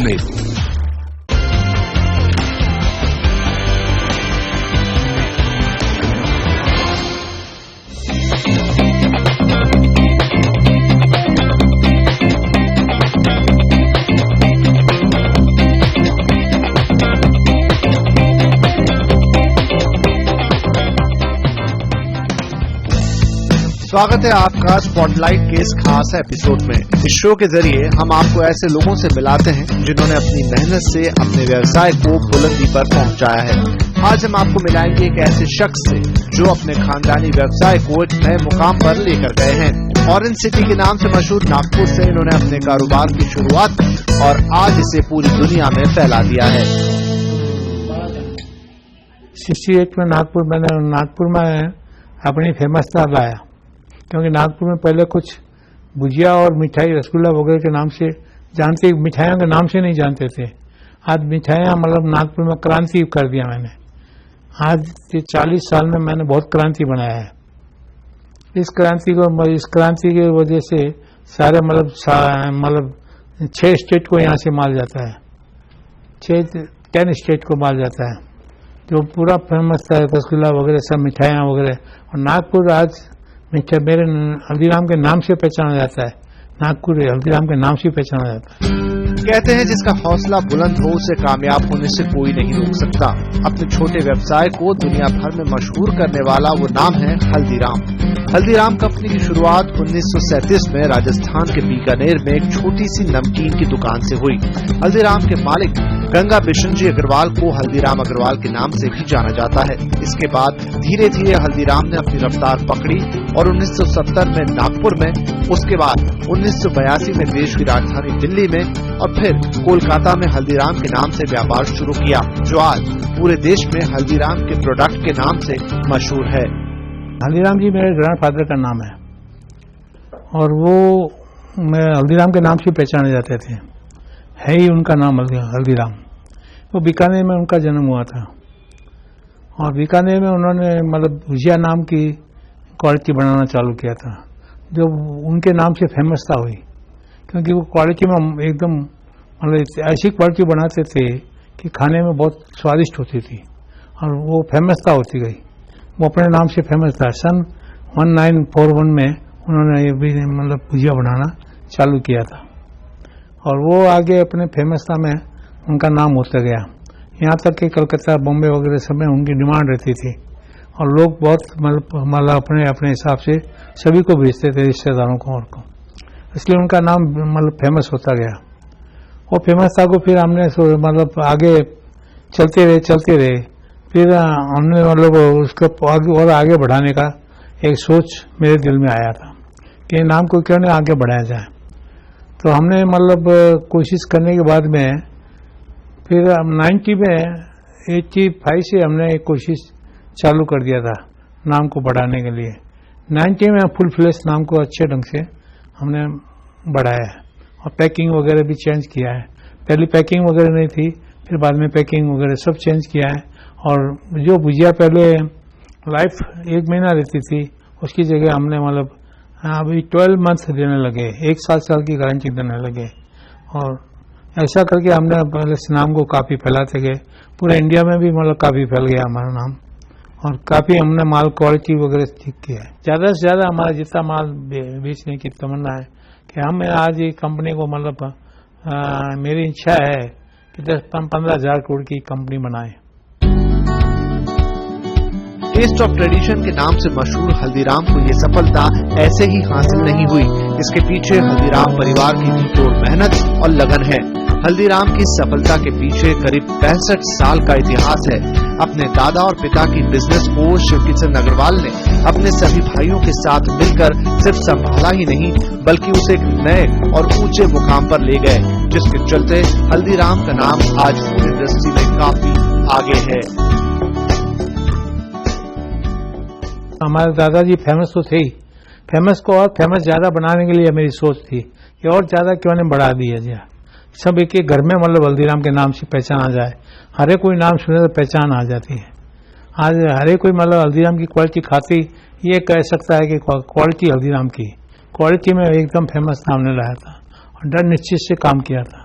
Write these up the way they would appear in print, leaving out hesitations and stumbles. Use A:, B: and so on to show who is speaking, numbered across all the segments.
A: अजमेर। स्वागत है आपका स्पॉटलाइट के इस खास एपिसोड में। इस शो के जरिए हम आपको ऐसे लोगों से मिलाते हैं जिन्होंने अपनी मेहनत से अपने व्यवसाय को बुलंदी पर पहुंचाया है। आज हम आपको मिलाएंगे एक ऐसे शख्स से जो अपने खानदानी व्यवसाय को एक नए मुकाम पर लेकर गए हैं। ऑरेंज सिटी के नाम से मशहूर नागपुर से इन्होंने अपने कारोबार की शुरुआत की और आज इसे पूरी दुनिया में फैला दिया है।
B: 68 में नागपुर में अपनी फेमसता लाया, क्योंकि नागपुर में पहले कुछ भुजिया और मिठाई रसगुल्ला वगैरह के नाम से जानते, मिठाइयों के नाम से नहीं जानते थे। आज मिठाइयाँ मतलब नागपुर में क्रांति कर दिया मैंने। आज 40 साल में मैंने बहुत क्रांति बनाया है। इस क्रांति की वजह से सारे मतलब 6 स्टेट को यहाँ से माल जाता है, 10 स्टेट को माल जाता है, जो पूरा फेमस था रसगुल्ला वगैरह सब मिठाइयाँ वगैरह। और नागपुर आज मेरे हल्दीराम के नाम से पहचाना जाता है। नागपुर हल्दीराम के नाम से पहचाना जाता है।
A: कहते हैं जिसका हौसला बुलंद हो उसे कामयाब होने से कोई नहीं रोक सकता। अपने छोटे व्यवसाय को दुनिया भर में मशहूर करने वाला वो नाम है हल्दीराम। हल्दीराम कंपनी की शुरुआत 1937 में राजस्थान के बीकानेर में एक छोटी सी नमकीन की दुकान से हुई। हल्दीराम के मालिक गंगा बिशन जी अग्रवाल को हल्दीराम अग्रवाल के नाम से भी जाना जाता है। इसके बाद धीरे धीरे हल्दीराम ने अपनी रफ्तार पकड़ी और 1970 में नागपुर में, उसके बाद 1982 में देश की राजधानी दिल्ली में और फिर कोलकाता में हल्दीराम के नाम से व्यापार शुरू किया, जो आज पूरे देश में हल्दीराम के प्रोडक्ट के नाम से मशहूर है।
B: हल्दीराम जी मेरे ग्रैंडफादर का नाम है और वो हल्दीराम के नाम से पहचाने जाते थे। है ही उनका नाम हल्दीराम। वो बीकानेर में उनका जन्म हुआ था और बीकानेर में उन्होंने मतलब भुजिया नाम की क्वालिटी बनाना चालू किया था, जो उनके नाम से फेमसता हुई, क्योंकि वो क्वालिटी में एकदम मतलब ऐसी क्वालिटी बनाते थे कि खाने में बहुत स्वादिष्ट होती थी और वो फेमसता होती गई। वो अपने नाम से फेमस था। सन 1941 में उन्होंने ये भी मतलब भुजिया बनाना चालू किया था और वो आगे अपने फेमसता में उनका नाम होता गया। यहाँ तक कि कलकत्ता, बॉम्बे वगैरह सब में उनकी डिमांड रहती थी और लोग बहुत मतलब अपने हिसाब से सभी को भेजते थे, रिश्तेदारों को और को। इसलिए उनका नाम मतलब फेमस होता गया। वो फेमसता को फिर हमने मतलब आगे चलते रहे। फिर हमने मतलब उसको आगे बढ़ाने का एक सोच मेरे दिल में आया था कि नाम को क्यों नहीं आगे बढ़ाया जाए। तो हमने मतलब कोशिश करने के बाद में फिर 85 से हमने एक कोशिश चालू कर दिया था नाम को बढ़ाने के लिए। 90 में फुल फ्लैश नाम को अच्छे ढंग से हमने बढ़ाया है और पैकिंग वगैरह भी चेंज किया है। पहले पैकिंग वगैरह नहीं थी, फिर बाद में पैकिंग वगैरह सब चेंज किया है। और जो भुजिया पहले लाइफ 1 महीना रहती थी, उसकी जगह हमने मतलब अभी 12 मंथ देने लगे, 1 साल की गारंटी देने लगे। और ऐसा करके हमने पहले इस नाम को काफ़ी फैलाते गए। पूरे इंडिया में भी मतलब काफ़ी फैल गया हमारा नाम और काफ़ी हमने माल क्वालिटी वगैरह ठीक किया है। ज़्यादा से ज़्यादा हमारा जितना माल बेचने की तमन्ना है कि हम आज ये कंपनी को मतलब मेरी इच्छा है कि 10-15 हज़ार करोड़ की कंपनी बनाए।
A: टेस्ट ऑफ ट्रेडिशन के नाम से मशहूर हल्दीराम को ये सफलता ऐसे ही हासिल नहीं हुई। इसके पीछे हल्दीराम परिवार की तोड़ मेहनत और लगन है। हल्दीराम की सफलता के पीछे करीब 65 साल का इतिहास है। अपने दादा और पिता की बिजनेस को शिवकिशन अग्रवाल ने अपने सभी भाइयों के साथ मिलकर सिर्फ संभाला ही नहीं, बल्कि उसे एक नए और ऊंचे मुकाम पर ले गए, जिसके चलते हल्दीराम का नाम आज पूरी इंडस्ट्री में काफी आगे है।
B: हमारे दादाजी फेमस तो थे ही, फेमस को और फेमस ज्यादा बनाने के लिए मेरी सोच थी कि और ज्यादा क्यों नहीं बढ़ा दिया जाए, सब एक एक घर में मतलब हल्दीराम के नाम से पहचाना जाए। हर एक कोई नाम सुने तो पहचान आ जाती है। आज हर एक कोई मतलब हल्दीराम की क्वालिटी खाती ये कह सकता है कि क्वालिटी हल्दीराम की क्वालिटी में एकदम फेमस नाम ने लाया था और डर निश्चित से काम किया था।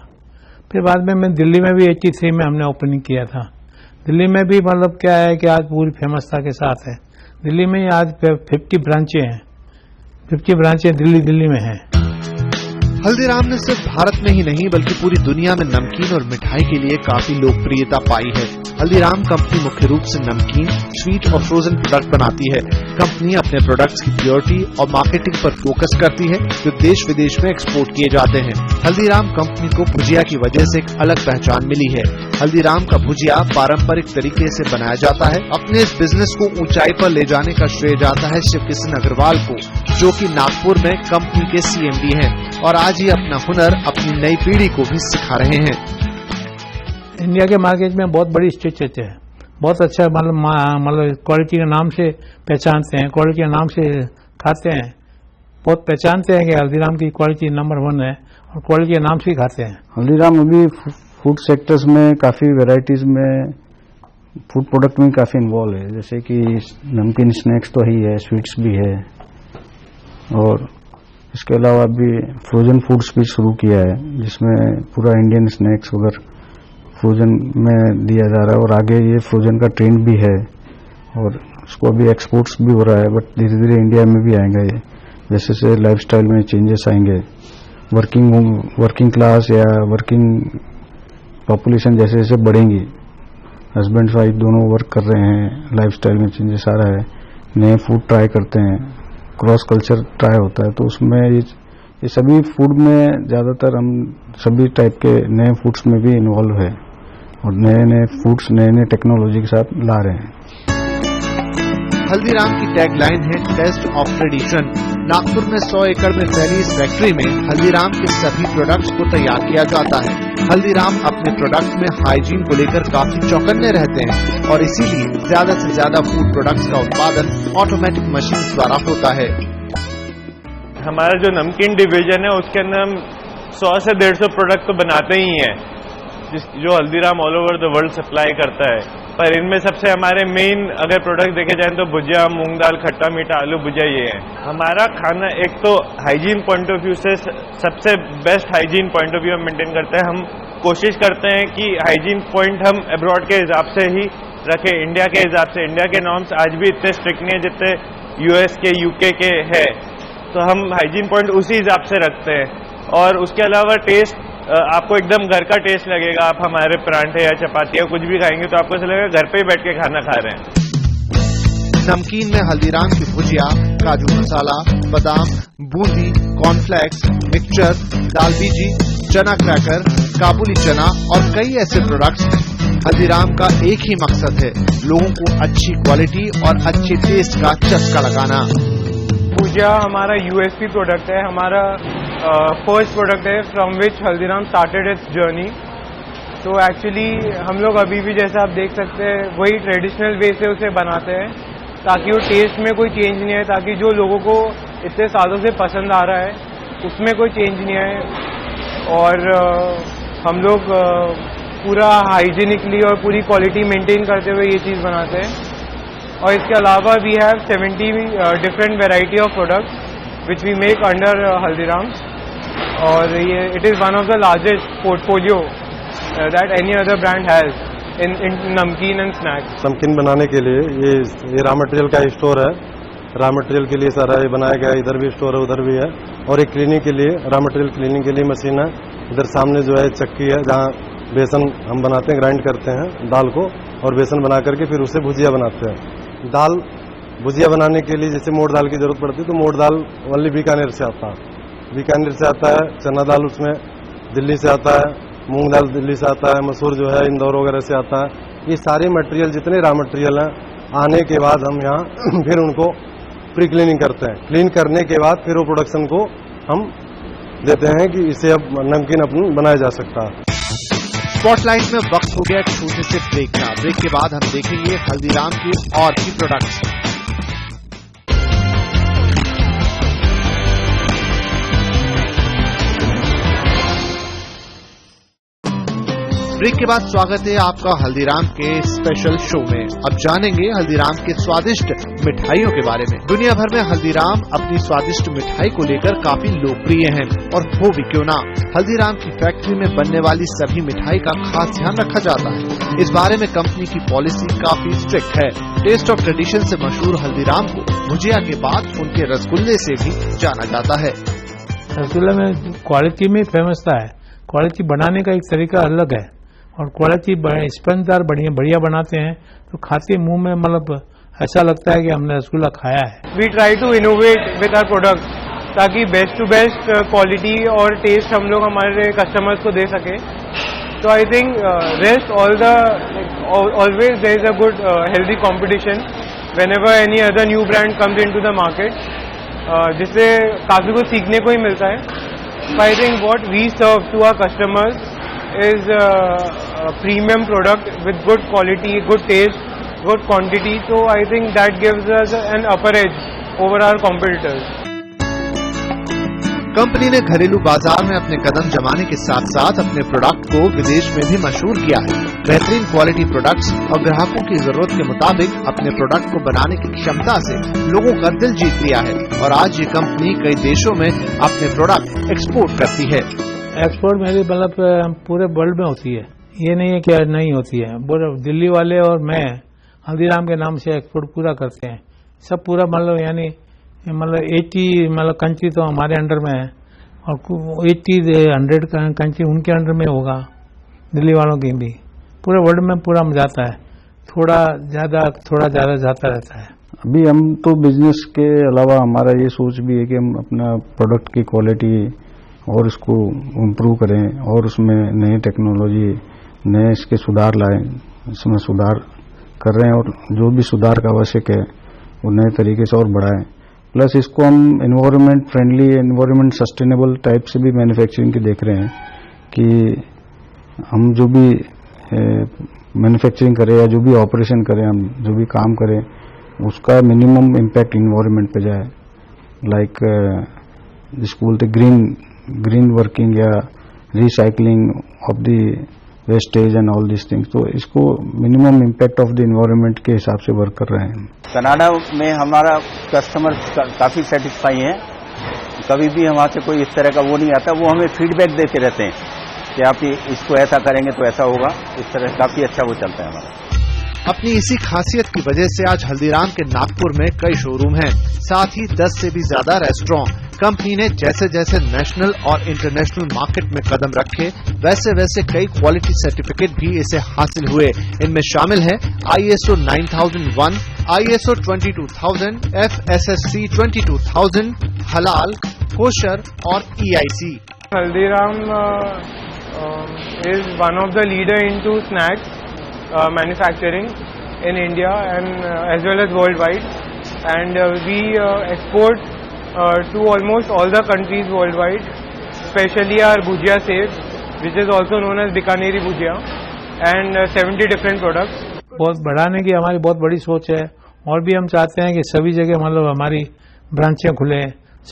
B: फिर बाद में मैं दिल्ली में भी 83 में हमने ओपनिंग किया था। दिल्ली में भी मतलब क्या है कि आज पूरी फेमसता के साथ है। दिल्ली में आज 50 ब्रांचें हैं, 50 ब्रांचें दिल्ली में हैं।
A: हल्दीराम ने सिर्फ भारत में ही नहीं बल्कि पूरी दुनिया में नमकीन और मिठाई के लिए काफी लोकप्रियता पाई है। हल्दीराम कंपनी मुख्य रूप से नमकीन, स्वीट और फ्रोजन प्रोडक्ट बनाती है। कंपनी अपने प्रोडक्ट्स की प्योरिटी और मार्केटिंग पर फोकस करती है जो देश विदेश में एक्सपोर्ट किए जाते हैं। हल्दीराम कंपनी को भुजिया की वजह से एक अलग पहचान मिली है। हल्दीराम का भुजिया पारंपरिक तरीके से बनाया जाता है। अपने इस बिजनेस को ऊंचाई पर ले जाने का श्रेय जाता है शिव किशन अग्रवाल को, जो कि नागपुर में कंपनी के CMD हैं और आज ये अपना हुनर अपनी नई पीढ़ी को भी सिखा रहे हैं।
B: इंडिया के मार्केट में बहुत बड़ी स्ट्रेच है, बहुत अच्छा मतलब क्वालिटी के नाम से पहचानते हैं, क्वालिटी के नाम से खाते हैं, बहुत पहचानते हैं कि हल्दीराम की क्वालिटी नंबर 1 है और क्वालिटी के नाम से ही खाते हैं।
C: हल्दीराम अभी फूड सेक्टर्स में काफ़ी वेराइटीज़ में फूड प्रोडक्ट में काफ़ी इन्वॉल्व है, जैसे कि नमकीन स्नैक्स तो ही है, स्वीट्स भी है और इसके अलावा अभी फ्रोजन फूड्स भी शुरू किया है जिसमें पूरा इंडियन स्नैक्स वगैरह फ्रोजन में दिया जा रहा है और आगे ये फ्रोजन का ट्रेंड भी है और उसको अभी एक्सपोर्ट्स भी हो रहा है, बट धीरे धीरे इंडिया में भी आएगा ये, जैसे जैसे लाइफस्टाइल में चेंजेस आएंगे, वर्किंग क्लास या वर्किंग पॉपुलेशन जैसे जैसे बढ़ेंगी, हस्बैंड वाइफ दोनों वर्क कर रहे हैं, लाइफस्टाइल में चेंजेस आ रहा है, नए फूड ट्राई करते हैं, क्रॉस कल्चर ट्राई होता है, तो उसमें ये सभी फूड में ज़्यादातर हम सभी टाइप के नए फूड्स में भी इन्वॉल्व है और नए नए फूड्स नए नए टेक्नोलॉजी के साथ ला रहे हैं।
A: हल्दीराम की टैगलाइन है टेस्ट ऑफ ट्रेडिशन। नागपुर में 100 एकड़ में फैली इस फैक्ट्री में हल्दीराम के सभी प्रोडक्ट्स को तैयार किया जाता है। हल्दीराम अपने प्रोडक्ट्स में हाइजीन को लेकर काफी चौकन्ने रहते हैं और इसीलिए ज्यादा से ज्यादा फूड प्रोडक्ट्स का उत्पादन ऑटोमेटिक मशीन द्वारा होता है।
D: हमारा जो नमकीन डिवीजन है उसके अंदर हम 100 से 150 प्रोडक्ट तो बनाते ही हैं जो Haldiram all over the world supply करता है, पर इनमें सबसे हमारे मेन अगर प्रोडक्ट देखे जाए तो भुजिया, मूंग दाल, खट्टा मीठा, आलू भुजिया ये है। हमारा खाना एक तो हाइजीन पॉइंट ऑफ व्यू से सबसे best hygiene point of view हम मेंटेन करते हैं। हम कोशिश करते हैं कि हाइजीन पॉइंट हम अब्रॉड के हिसाब से ही रखें, इंडिया के हिसाब से। इंडिया के नॉर्म्स आज भी इतने स्ट्रिक्ट नहीं है जितने US के, UK के है, तो हम हाइजीन पॉइंट उसी हिसाब से रखते हैं। और उसके अलावा टेस्ट आपको एकदम घर का टेस्ट लगेगा। आप हमारे परांठे या चपाती या कुछ भी खाएंगे तो आपको ऐसा लगेगा घर पे ही बैठ के खाना खा रहे हैं।
A: नमकीन में हल्दीराम की भुजिया, काजू मसाला, बादाम, बूंदी, कॉर्नफ्लेक्स, मिक्सचर, दाल बीजी, चना क्रैकर, काबुली चना और कई ऐसे प्रोडक्ट्स हैं। हल्दीराम का एक ही मकसद है, लोगों को अच्छी क्वालिटी और अच्छे टेस्ट का चस्का लगाना।
D: भुजिया हमारा USP प्रोडक्ट है, हमारा फर्स्ट प्रोडक्ट है from which Haldiram started it's journey. तो एक्चुअली हम लोग अभी भी जैसा आप देख सकते हैं वही ट्रेडिशनल वे से उसे बनाते हैं ताकि वो टेस्ट में कोई चेंज नहीं है, ताकि जो लोगों को इतने सालों से पसंद आ रहा है उसमें कोई चेंज नहीं है। और हम लोग पूरा हाइजीनिकली और पूरी क्वालिटी मेंटेन करते हुए ये चीज़ बनाते हैं। और इसके अलावा we have 70 different variety of products which we make under Haldiram's, और ये it is one of the largest portfolio that any other brand has in namkeen and snacks.
E: नमकीन बनाने के लिए ये रॉ मटेरियल का स्टोर है, रॉ मटेरियल के लिए सारा ये बनाया गया है, इधर भी स्टोर है उधर भी है। और एक क्लीनिंग के लिए, रॉ मटेरियल क्लीनिंग के लिए मशीन है, इधर सामने जो है चक्की है जहाँ बेसन हम बनाते हैं, ग्राइंड करते हैं दाल को और बेसन बना करके फिर उसे भुजिया बनाते हैं। दाल भुजिया बनाने के लिए जैसे मोट दाल की जरूरत पड़ती है तो मोट दाल ओनली बीकानेर से आता है, बीकानेर से आता है। चना दाल उसमें दिल्ली से आता है, मूंग दाल दिल्ली से आता है, मसूर जो है इंदौर वगैरह से आता है। ये सारे मटेरियल जितने रॉ मटेरियल हैं आने के बाद हम यहाँ फिर उनको प्री क्लीनिंग करते हैं। क्लीन करने के बाद फिर वो प्रोडक्शन को हम देते हैं कि इसे अब नमकीन अपन बनाया जा सकता है।
A: स्पॉटलाइट में वक्त हो गया छोटे से ब्रेक का। ब्रेक के बाद हम देखेंगे हल्दीराम की और भी प्रोडक्ट्स। ब्रेक के बाद स्वागत है आपका हल्दीराम के स्पेशल शो में। अब जानेंगे हल्दीराम के स्वादिष्ट मिठाइयों के बारे में। दुनिया भर में हल्दीराम अपनी स्वादिष्ट मिठाई को लेकर काफी लोकप्रिय हैं और हो भी क्यों ना, हल्दीराम की फैक्ट्री में बनने वाली सभी मिठाई का खास ध्यान रखा जाता है। इस बारे में कंपनी की पॉलिसी काफी स्ट्रिक्ट है। टेस्ट ऑफ ट्रेडिशन से मशहूर हल्दीराम को भुजिया के बाद उनके रसगुल्ले से भी जाना जाता है।
B: रसगुल्ला में क्वालिटी में फेमसता है। क्वालिटी बनाने का एक तरीका अलग है और क्वालिटी स्पंजदार बढ़िया बनाते हैं तो खाते मुंह में मतलब ऐसा लगता है कि हमने रसगुल्ला खाया है।
F: We try to innovate with our product ताकि बेस्ट टू बेस्ट क्वालिटी और टेस्ट हम लोग हमारे कस्टमर्स को दे सके। तो I think rest always there is a good healthy competition whenever any other new brand comes into the market, जिससे काफी कुछ सीखने को ही मिलता है। I think what we serve to our customers is a premium product with good quality, good taste, good quantity. So I think that gives us an upper edge over our competitors.
A: Company ने घरेलू बाजार में अपने कदम जमाने के साथ साथ अपने प्रोडक्ट को विदेश में भी मशहूर किया है। बेहतरीन क्वालिटी प्रोडक्ट्स और ग्राहकों की जरूरत के मुताबिक अपने प्रोडक्ट को बनाने की क्षमता से लोगों का दिल जीत लिया है और आज ये कंपनी कई देशों में अपने प्रोडक्ट एक्सपोर्ट करती है।
B: एक्सपोर्ट मेरी मतलब पूरे वर्ल्ड में होती है, ये नहीं है कि नहीं होती है। दिल्ली वाले और मैं हल्दीराम के नाम से एक्सपोर्ट पूरा करते हैं। सब पूरा मतलब यानी 80 मतलब कंट्री तो हमारे अंडर में है और 100 कंट्री उनके अंडर में होगा, दिल्ली वालों की भी। पूरे वर्ल्ड में पूरा जाता है, थोड़ा ज्यादा जाता रहता है।
C: अभी हम तो बिजनेस के अलावा हमारा ये सोच भी है कि हम अपना प्रोडक्ट की क्वालिटी और इसको इम्प्रूव करें और उसमें नई टेक्नोलॉजी नए इसके सुधार लाएं। इसमें सुधार कर रहे हैं और जो भी सुधार का आवश्यक है वो नए तरीके से और बढ़ाएं। प्लस इसको हम environment friendly, environment sustainable type से भी मैन्युफैक्चरिंग की देख रहे हैं कि हम जो भी मैन्युफैक्चरिंग करें या जो भी ऑपरेशन करें, हम जो भी काम करें उसका मिनिमम इम्पैक्ट एनवायरनमेंट पे जाए। लाइक जिसको बोलते ग्रीन वर्किंग या recycling of the wastage and all this things. तो इसको minimum impact of the environment के हिसाब से वर्क कर रहे हैं।
G: कनाडा में हमारा कस्टमर काफी सेटिस्फाई है। कभी भी हमारे से कोई इस तरह का वो नहीं आता, वो हमें फीडबैक देते रहते हैं कि आप इसको ऐसा करेंगे तो ऐसा होगा। इस तरह काफी अच्छा वो चलता है हमारा।
A: अपनी इसी खासियत की वजह से आज हल्दीराम के नागपुर में कई शोरूम हैं, साथ ही 10 से भी ज्यादा रेस्टोरेंट। कंपनी ने जैसे जैसे नेशनल और इंटरनेशनल मार्केट में कदम रखे वैसे वैसे कई क्वालिटी सर्टिफिकेट भी इसे हासिल हुए। इनमें शामिल है ISO 9001, ISO 22000, FSSC 22000, हलाल, कोशर और EIC।
F: Haldiram is one of the leader into snacks manufacturing in India and as well as worldwide, and we export to almost all the countries worldwide, especially our bhujia save, which is also known as Bikaneri bhujia, and 70 different products.
B: बहुत बढ़ाने की हमारी बहुत बड़ी सोच है और भी हम चाहते हैं कि सभी जगह मतलब हमारी ब्रांचें खुले,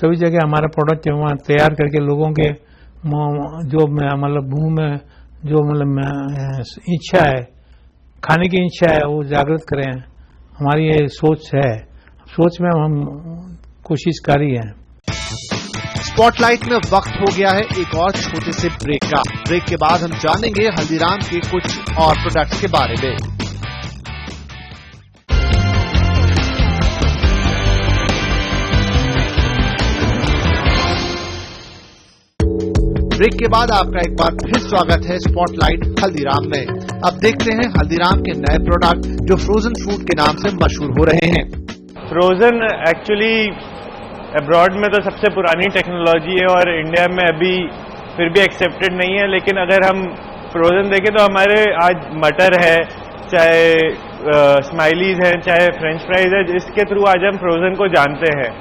B: सभी जगह हमारा प्रोडक्ट वहाँ तैयार करके लोगों के जो मतलब मुंह में जो मतलब इच्छा है, खाने की इच्छा है, वो जागृत करें। हमारी ये सोच है, सोच में हम कोशिश कर रही हैं।
A: स्पॉटलाइट में वक्त हो गया है एक और छोटे से ब्रेक का। ब्रेक के बाद हम जानेंगे हल्दीराम के कुछ और प्रोडक्ट्स के बारे में। ब्रेक के बाद आपका एक बार फिर स्वागत है स्पॉटलाइट हल्दीराम में। अब देखते हैं हल्दीराम के नए प्रोडक्ट जो फ्रोजन फूड के नाम से मशहूर हो रहे हैं।
D: फ्रोजन एक्चुअली अब्रॉड में तो सबसे पुरानी टेक्नोलॉजी है और इंडिया में अभी फिर भी एक्सेप्टेड नहीं है। लेकिन अगर हम फ्रोजन देखें तो हमारे आज मटर है, चाहे स्माइलीज है, चाहे फ्रेंच फ्राइज है, जिसके थ्रू आज हम फ्रोजन को जानते हैं।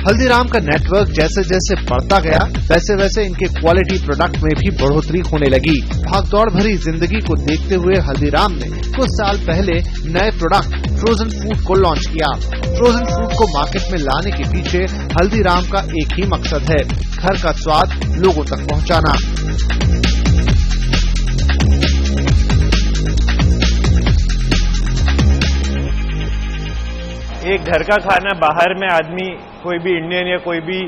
A: हल्दीराम का नेटवर्क जैसे जैसे बढ़ता गया वैसे वैसे इनके क्वालिटी प्रोडक्ट में भी बढ़ोतरी होने लगी। भागदौड़ भरी जिंदगी को देखते हुए हल्दीराम ने कुछ साल पहले नए प्रोडक्ट फ्रोजन फूड को लॉन्च किया। फ्रोजन फूड को मार्केट में लाने के पीछे हल्दीराम का एक ही मकसद है, घर का स्वाद लोगों तक पहुंचाना।
D: एक घर का खाना बाहर में आदमी कोई भी इंडियन या कोई भी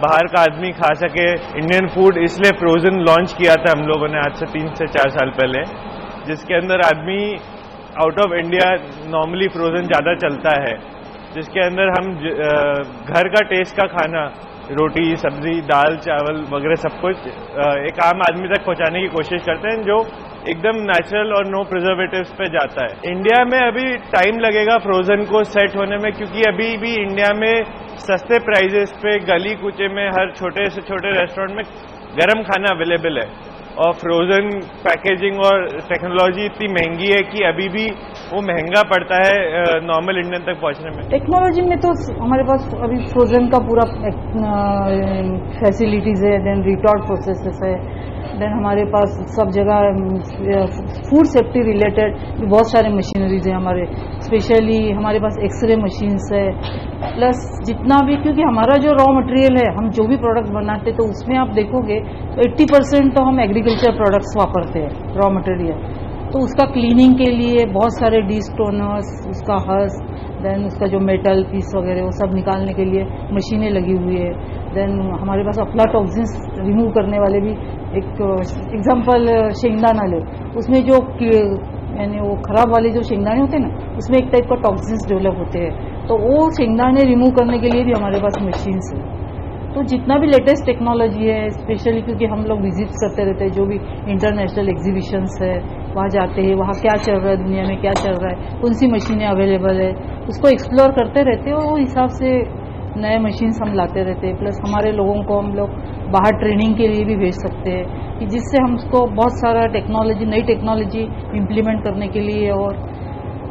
D: बाहर का आदमी खा सके, इंडियन फूड इसलिए फ्रोजन लॉन्च किया था हम लोगों ने आज से 3 से 4 साल पहले, जिसके अंदर आदमी out of India normally frozen ज़्यादा चलता है, जिसके अंदर हम घर का टेस्ट का खाना, रोटी सब्जी दाल चावल वगैरह सब कुछ एक आम आदमी तक पहुंचाने की कोशिश करते हैं, जो एकदम नेचुरल और नो प्रिजर्वेटिव्स पे जाता है। इंडिया में अभी टाइम लगेगा फ्रोजन को सेट होने में, क्योंकि अभी भी इंडिया में सस्ते प्राइजेस पे गली कूचे में हर छोटे से छोटे रेस्टोरेंट में गर्म खाना अवेलेबल है, और फ्रोजन पैकेजिंग और टेक्नोलॉजी इतनी महंगी है कि अभी भी वो महंगा पड़ता है नॉर्मल इंडियन तक पहुंचने में।
H: टेक्नोलॉजी में तो हमारे पास अभी फ्रोजन का पूरा फैसिलिटीज है, देन रिटॉर्ट प्रोसेसेस है, देन हमारे पास सब जगह फूड सेफ्टी रिलेटेड बहुत सारे मशीनरीज है हमारे, स्पेशली हमारे पास एक्सरे मशीन्स है, प्लस जितना भी, क्योंकि हमारा जो रॉ मटेरियल है, हम जो भी प्रोडक्ट बनाते तो उसमें आप देखोगे तो 80% तो हम एग्रीकल्चर प्रोडक्ट्स वापरते हैं रॉ मटेरियल, तो उसका क्लीनिंग के लिए बहुत सारे डीस्टोनर्स, उसका हस, देन उसका जो मेटल पीस वगैरह वो सब निकालने के लिए मशीनें लगी हुई है, देन हमारे पास अफ्लाटॉक्सिन्स रिमूव करने वाले भी, एक एग्जांपल शेंगदाना ले, उसमें जो यानी वो खराब वाले जो शेंगदाने होते हैं ना, उसमें एक टाइप का टॉक्सिन्स डेवलप होते हैं, तो वो शेंगदाने रिमूव करने के लिए भी हमारे पास मशीन्स है। तो जितना भी लेटेस्ट टेक्नोलॉजी है, स्पेशली क्योंकि हम लोग विजिट करते रहते हैं, जो भी इंटरनेशनल एग्जीबिशंस है वहाँ जाते हैं, वहाँ क्या चल रहा है, दुनिया में क्या चल रहा है, कौन सी मशीनें अवेलेबल है, उसको एक्सप्लोर करते रहते हैं, और वो हिसाब से नए मशीन्स हम लाते रहते हैं। प्लस हमारे लोगों को हम लोग बाहर ट्रेनिंग के लिए भी भेज सकते हैं, कि जिससे हमको बहुत सारा टेक्नोलॉजी, नई टेक्नोलॉजी इम्प्लीमेंट करने के लिए और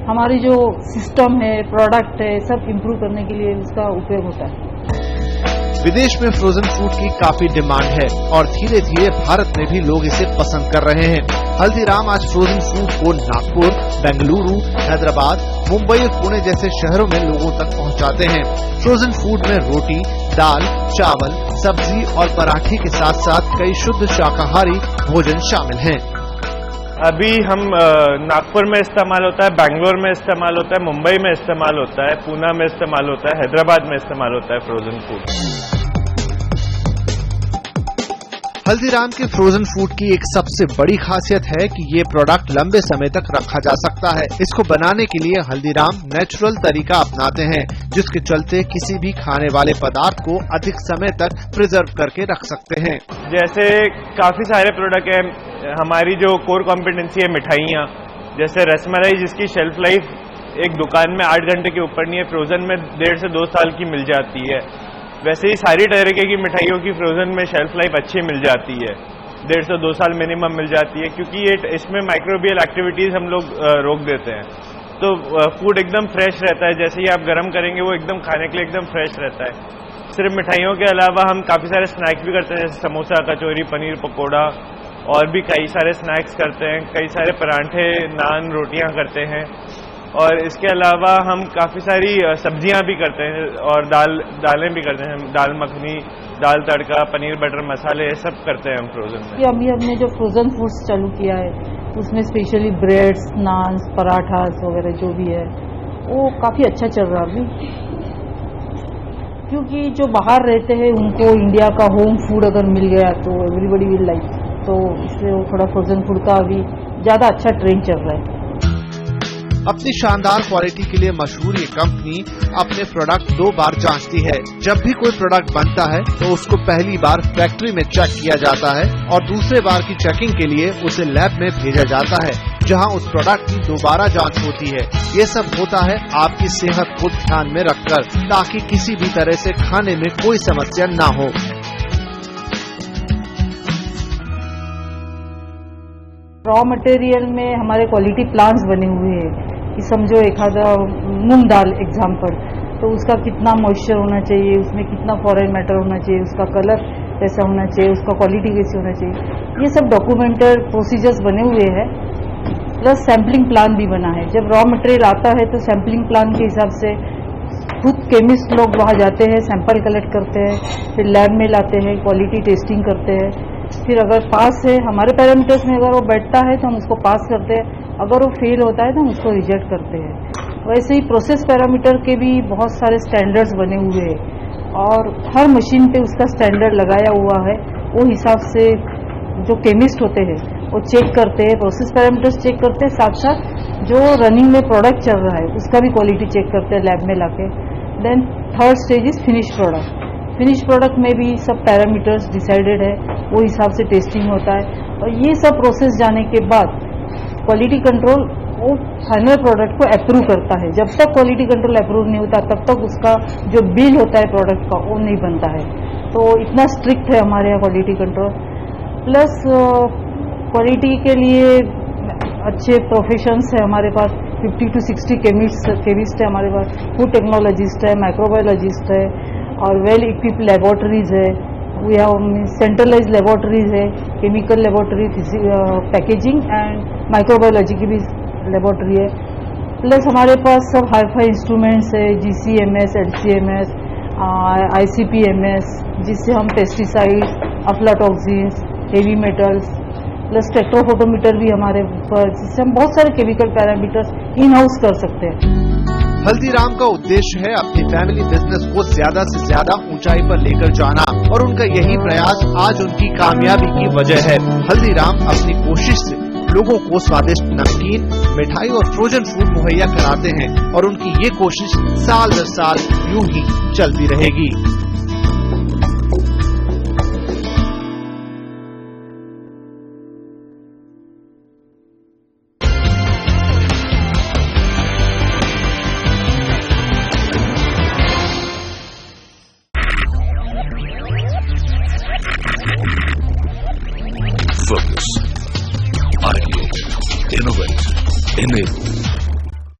H: हमारी जो सिस्टम है, प्रोडक्ट है, सब इम्प्रूव करने के लिए उसका उपयोग होता है।
A: विदेश में फ्रोजन फूड की काफी डिमांड है और धीरे धीरे भारत में भी लोग इसे पसंद कर रहे हैं। हल्दीराम आज फ्रोजन फूड को नागपुर, बेंगलुरु, हैदराबाद, मुंबई और पुणे जैसे शहरों में लोगों तक पहुंचाते हैं। फ्रोजन फूड में रोटी, दाल, चावल, सब्जी और पराठे के साथ साथ कई शुद्ध शाकाहारी भोजन शामिल हैं।
D: अभी हम नागपुर में इस्तेमाल होता है, बेंगलोर में इस्तेमाल होता है, मुंबई में इस्तेमाल होता है, पूना में इस्तेमाल होता है, हैदराबाद में इस्तेमाल होता है फ्रोजन फूड।
A: हल्दीराम के फ्रोजन फूड की एक सबसे बड़ी खासियत है कि ये प्रोडक्ट लंबे समय तक रखा जा सकता है। इसको बनाने के लिए हल्दीराम नेचुरल तरीका अपनाते हैं, जिसके चलते किसी भी खाने वाले पदार्थ को अधिक समय तक प्रिजर्व करके रख सकते हैं।
D: जैसे काफी सारे प्रोडक्ट हैं, हमारी जो कोर कॉम्पिटेंसी है मिठाइयाँ, जैसे रसमलाई जिसकी शेल्फ लाइफ एक दुकान में 8 घंटे के ऊपर नहीं है, फ्रोजन में 1.5 से 2 साल की मिल जाती है। वैसे ही सारी तरीके की मिठाइयों की फ्रोजन में शेल्फ लाइफ अच्छी मिल जाती है, 1.5 से 2 साल मिनिमम मिल जाती है, क्योंकि ये इसमें माइक्रोबियल एक्टिविटीज हम लोग रोक देते हैं, तो फूड एकदम फ्रेश रहता है। जैसे ही आप गर्म करेंगे वो एकदम खाने के लिए एकदम फ्रेश रहता है। सिर्फ मिठाइयों के अलावा हम काफ़ी सारे स्नैक्स भी करते हैं, जैसे समोसा, कचौरी, पनीर पकौड़ा, और भी कई सारे स्नैक्स करते हैं, कई सारे परांठे, नान, रोटियाँ करते हैं, और इसके अलावा हम काफ़ी सारी सब्जियां भी करते हैं और दालें भी करते हैं, दाल मखनी, दाल तड़का, पनीर बटर मसाले, ये सब करते हैं हम फ्रोजन में।
H: अभी हमने जो फ्रोजन फूड्स चालू किया है उसमें स्पेशली ब्रेड्स, नान्स, पराठास वगैरह जो भी है वो काफ़ी अच्छा चल रहा है अभी, क्योंकि जो बाहर रहते हैं उनको इंडिया का होम फूड अगर मिल गया तो एवरीबडी विल लाइक, तो इसलिए वो थोड़ा फ्रोजन फूड का अभी ज़्यादा अच्छा ट्रेंड चल रहा है।
A: अपनी शानदार क्वालिटी के लिए मशहूर ये कंपनी अपने प्रोडक्ट 2 बार जांचती है। जब भी कोई प्रोडक्ट बनता है तो उसको पहली बार फैक्ट्री में चेक किया जाता है और दूसरे बार की चेकिंग के लिए उसे लैब में भेजा जाता है, जहां उस प्रोडक्ट की दोबारा जांच होती है। ये सब होता है आपकी सेहत को ध्यान में रखकर, ताकि किसी भी तरह से खाने में कोई समस्या न हो।
H: रॉ मटेरियल में हमारे क्वालिटी प्लान्स बने हुए हैं, कि समझो एक आधा मूंग दाल एग्जाम्पल, तो उसका कितना मॉइस्चर होना चाहिए, उसमें कितना फॉरेन मैटर होना चाहिए, उसका कलर कैसा होना चाहिए, उसका क्वालिटी कैसी होना चाहिए, ये सब डॉक्यूमेंटेड प्रोसीजर्स बने हुए हैं। प्लस सैम्पलिंग प्लान भी बना है। जब रॉ मटेरियल आता है तो सैम्पलिंग प्लान के हिसाब से खुद केमिस्ट लोग वहाँ जाते हैं, सैंपल कलेक्ट करते हैं, फिर लैब में लाते हैं, क्वालिटी टेस्टिंग करते हैं, फिर अगर पास है हमारे पैरामीटर्स में, अगर वो बैठता है तो हम उसको पास करते हैं, अगर वो फेल होता है तो हम उसको रिजेक्ट करते हैं। वैसे ही प्रोसेस पैरामीटर के भी बहुत सारे स्टैंडर्ड्स बने हुए हैं और हर मशीन पे उसका स्टैंडर्ड लगाया हुआ है। वो हिसाब से जो केमिस्ट होते हैं वो चेक करते हैं, प्रोसेस पैरामीटर्स चेक करते हैं, साथ साथ जो रनिंग में प्रोडक्ट चल रहा है उसका भी क्वालिटी चेक करते हैं लैब में लाके। Then third stage is finish product. Finish product में भी सब पैरामीटर्स डिसाइडेड है, वो हिसाब से टेस्टिंग होता है और ये सब प्रोसेस जाने के बाद क्वालिटी कंट्रोल वो फाइनल प्रोडक्ट को अप्रूव करता है। जब तक क्वालिटी कंट्रोल अप्रूव नहीं होता तब तक उसका जो बिल होता है प्रोडक्ट का वो नहीं बनता है। तो इतना स्ट्रिक्ट है हमारे यहाँ क्वालिटी कंट्रोल। प्लस क्वालिटी के लिए अच्छे प्रोफेशंस है हमारे पास, 50 to 60 केमिस्ट है हमारे पास, फूड टेक्नोलॉजिस्ट है, माइक्रोबायोलॉजिस्ट है और वेल इक्विप्ड लेबोरेटरीज है। वी हैव सेंट्रलाइज लेबोरेटरीज है, chemical laboratory, packaging and microbiology की भी लेबोरेटरी है। प्लस हमारे पास सब हाई-फाई इंस्ट्रूमेंट्स है, GCMS, LCMS, ICP-MS, जिससे हम pesticides, aflatoxins, heavy metals, plus spectrophotometer भी हमारे ऊपर, जिससे हम बहुत सारे केमिकल पैरामीटर्स इन हाउस कर सकते हैं।
A: हल्दीराम का उद्देश्य है अपनी फैमिली बिजनेस को ज्यादा से ज्यादा ऊंचाई पर लेकर जाना और उनका यही प्रयास आज उनकी कामयाबी की वजह है। हल्दीराम अपनी कोशिश से लोगों को स्वादिष्ट नमकीन, मिठाई और फ्रोजन फूड मुहैया कराते हैं और उनकी ये कोशिश साल दर साल यूं ही चलती रहेगी।